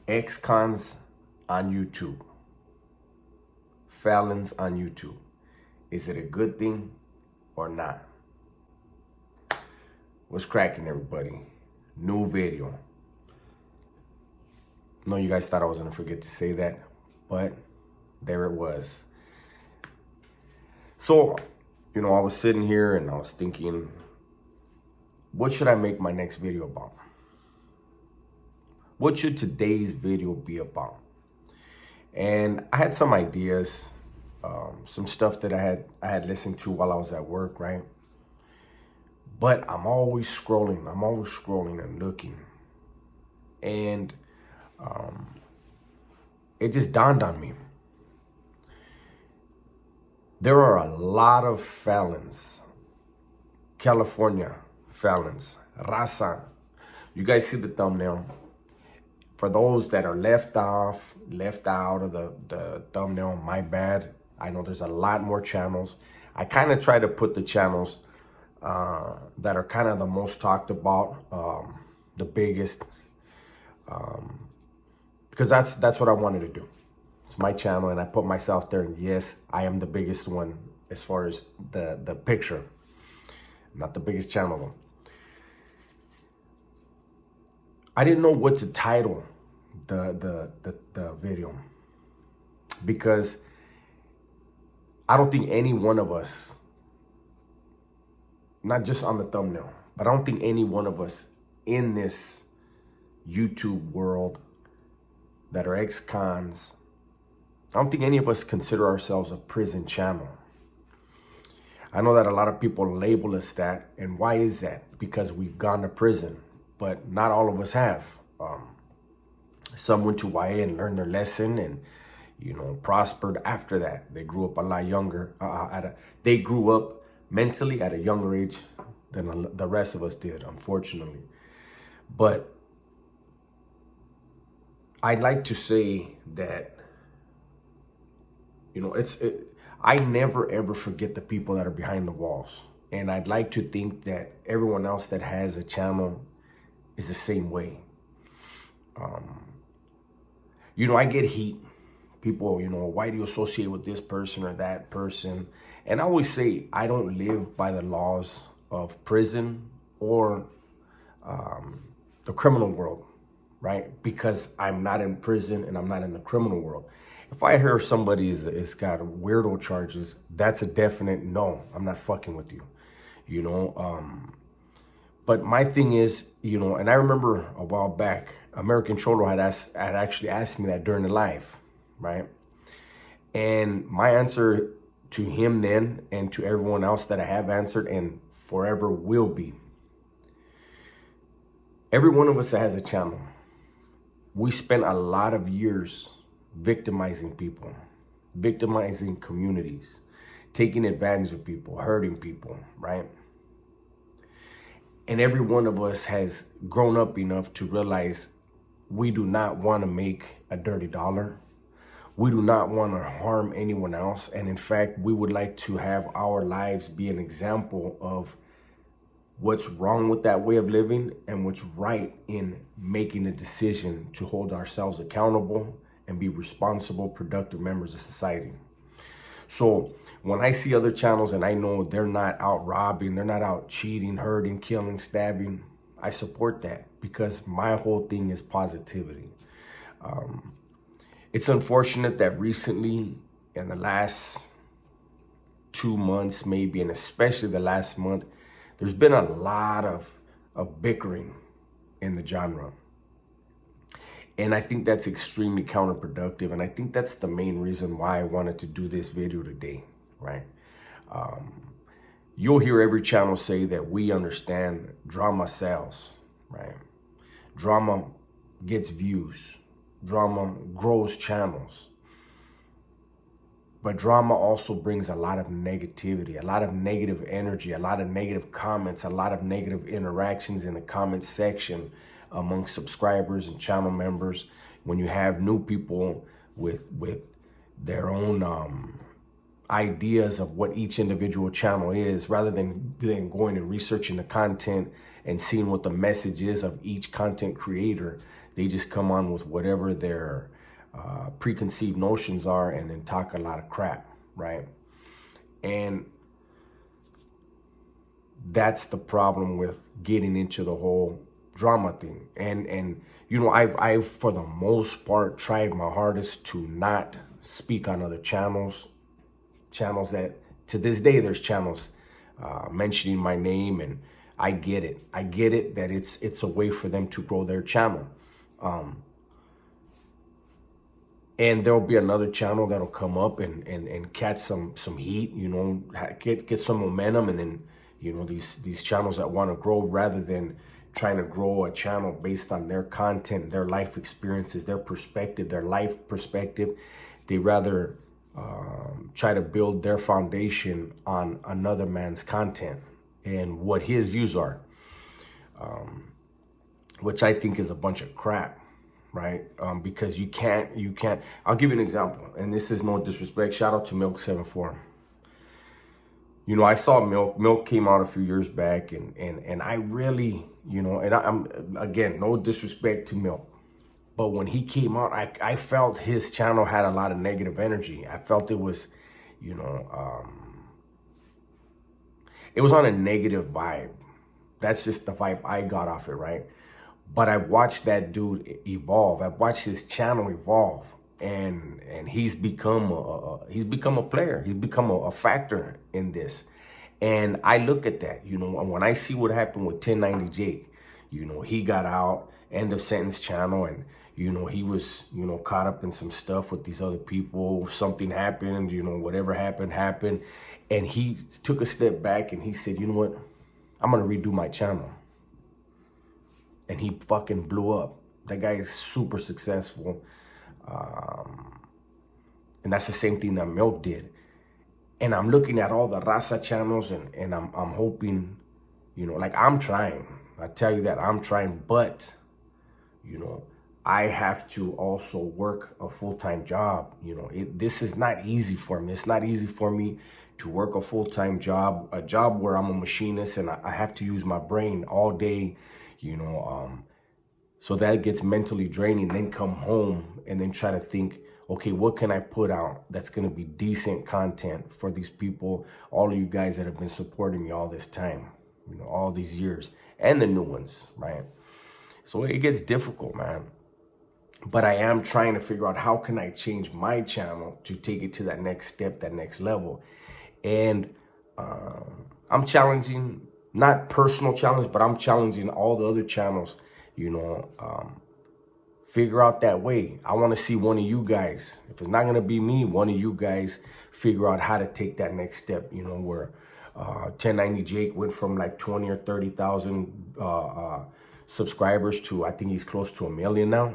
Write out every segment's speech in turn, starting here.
Ex-cons on YouTube. Felons on YouTube. Is it a good thing or not? What's cracking, everybody? New video. I know you guys thought I was gonna forget to say that, but there it was. So, I was sitting here and I was thinking, what should I make my next video about? What should today's video be about? And I had some ideas, some stuff that I had listened to while I was at work, right? But I'm always scrolling and looking. And it just dawned on me. There are a lot of felons, California felons, raza. You guys see the thumbnail. For those that are left out of the thumbnail, my bad. I know there's a lot more channels. I kind of try to put the channels that are kind of the most talked about, the biggest, because that's what I wanted to do. It's my channel, and I put myself there, and yes, I am the biggest one as far as the picture. Not the biggest channel though. I didn't know what to title the video, because I don't think any one of us, not just on the thumbnail, but I don't think any one of us in this YouTube world that are ex-cons, I don't think any of us consider ourselves a prison channel. I know that a lot of people label us that, and why is that? Because we've gone to prison, but not all of us have. Some went to YA and learned their lesson and, prospered after that. They grew up a lot younger. They grew up mentally at a younger age than the rest of us did, unfortunately. But I'd like to say that, I never ever forget the people that are behind the walls. And I'd like to think that everyone else that has a channel is the same way. I get heat. People, why do you associate with this person or that person? And I always say, I don't live by the laws of prison or the criminal world, right? Because I'm not in prison and I'm not in the criminal world. If I hear somebody is got weirdo charges, that's a definite no. I'm not fucking with you, But my thing is, and I remember a while back, American Cholo had actually asked me that during the live, right? And my answer to him then, and to everyone else that I have answered and forever will be, every one of us that has a channel, we spent a lot of years victimizing people, victimizing communities, taking advantage of people, hurting people, right? And every one of us has grown up enough to realize we do not want to make a dirty dollar. We do not want to harm anyone else. And in fact, we would like to have our lives be an example of what's wrong with that way of living and what's right in making a decision to hold ourselves accountable and be responsible, productive members of society. So when I see other channels and I know they're not out robbing, they're not out cheating, hurting, killing, stabbing, I support that, because my whole thing is positivity. It's unfortunate that recently, in the last 2 months maybe, and especially the last month, there's been a lot of bickering in the genre. And I think that's extremely counterproductive. And I think that's the main reason why I wanted to do this video today, right? You'll hear every channel say that we understand drama sells, right? Drama gets views. Drama grows channels. But drama also brings a lot of negativity, a lot of negative energy, a lot of negative comments, a lot of negative interactions in the comment section among subscribers and channel members. When you have new people with their own ideas of what each individual channel is, rather than going and researching the content and seeing what the message is of each content creator. They just come on with whatever their preconceived notions are and then talk a lot of crap, right? And that's the problem with getting into the whole drama thing. And you know, I've for the most part tried my hardest to not speak on other channels that to this day there's channels mentioning my name, and I get it that it's a way for them to grow their channel. And there'll be another channel that'll come up and catch some heat, you know, get some momentum, and then, you know, these channels that want to grow, rather than trying to grow a channel based on their content, their life experiences, their perspective, their life perspective, they rather try to build their foundation on another man's content and what his views are, which I think is a bunch of crap, right? Because you can't, I'll give you an example, and this is no disrespect. Shout out to Milk74. You know, I saw Milk came out a few years back, and I really, you know, and I'm, again, no disrespect to Milk, but when he came out, I felt his channel had a lot of negative energy. I felt it was, you know, it was on a negative vibe. That's just the vibe I got off it, right? But I watched that dude evolve. I watched his channel evolve, and he's become a player. He's become a factor in this. And I look at that, you know, when I see what happened with 1090 Jake, you know, he got out, end of sentence channel, and, you know, he was, you know, caught up in some stuff with these other people. Something happened, you know, whatever happened. And he took a step back and he said, you know what, I'm going to redo my channel. And he fucking blew up. That guy is super successful. And that's the same thing that Milk did. And I'm looking at all the Raza channels, and I'm hoping, you know, like, I'm trying. I tell you that I'm trying, but, you know, I have to also work a full-time job. You know, this is not easy for me. It's not easy for me to work a full-time job, a job where I'm a machinist and I have to use my brain all day, you know, so that gets mentally draining. Then come home and then try to think, okay, what can I put out that's going to be decent content for these people, all of you guys that have been supporting me all this time, you know, all these years, and the new ones, right? So it gets difficult, man. But I am trying to figure out how can I change my channel to take it to that next step, that next level. And I'm challenging, not personal challenge, but I'm challenging all the other channels, you know, figure out that way. I want to see one of you guys, if it's not going to be me, one of you guys figure out how to take that next step, you know, where 1090 Jake went from like 20 or 30,000 subscribers to, I think he's close to 1 million now.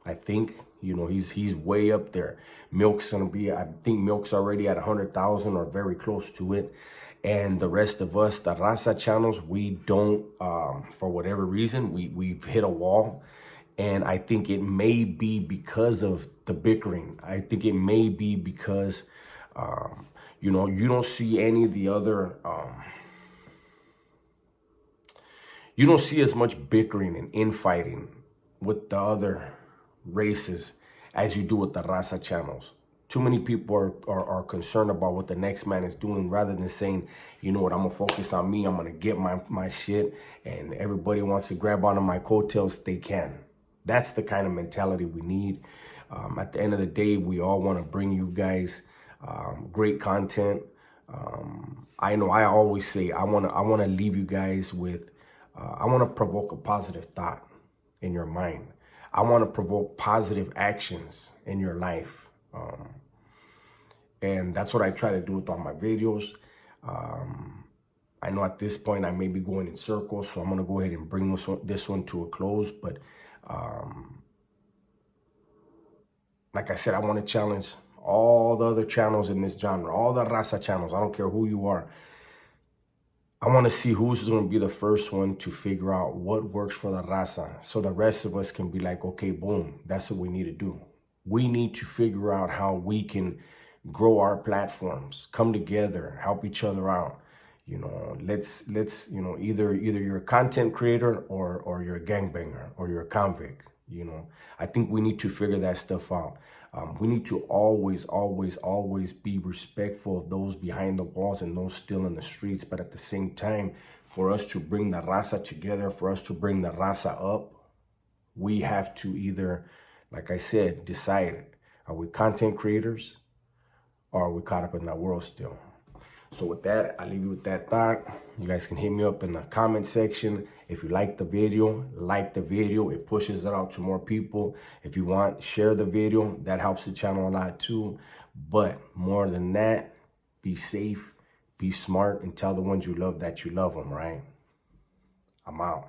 I think, you know, he's way up there. Milk's going to be, I think Milk's already at 100,000 or very close to it. And the rest of us, the Raza channels, we don't, for whatever reason, we've hit a wall. And I think it may be because of the bickering. I think it may be because, you know, you don't see any of the other, you don't see as much bickering and infighting with the other races as you do with the Raza channels. Too many people are concerned about what the next man is doing, rather than saying, you know what, I'm gonna focus on me, I'm gonna get my shit, and everybody wants to grab onto my coattails if they can. That's the kind of mentality we need. At the end of the day, we all want to bring you guys great content. I know I always say I want to leave you guys with, I want to provoke a positive thought in your mind. I want to provoke positive actions in your life. And that's what I try to do with all my videos. I know at this point I may be going in circles, so I'm going to go ahead and bring this one to a close. But like I said, I want to challenge all the other channels in this genre, all the Raza channels. I don't care who you are. I want to see who's going to be the first one to figure out what works for the Raza, so the rest of us can be like, okay, boom, that's what we need to do. We need to figure out how we can grow our platforms, come together, help each other out, You know, let's you know, either you're a content creator or you're a gangbanger or you're a convict. You know, I think we need to figure that stuff out. We need to always be respectful of those behind the walls and those still in the streets. But at the same time, for us to bring the raza together, for us to bring the raza up, we have to either, like I said, decide, are we content creators or are we caught up in that world still? So with that, I leave you with that thought. You guys can hit me up in the comment section. If you like the video, it pushes it out to more people. If you want, share the video. That helps the channel a lot too. But more than that, be safe, be smart, and tell the ones you love that you love them, right? I'm out.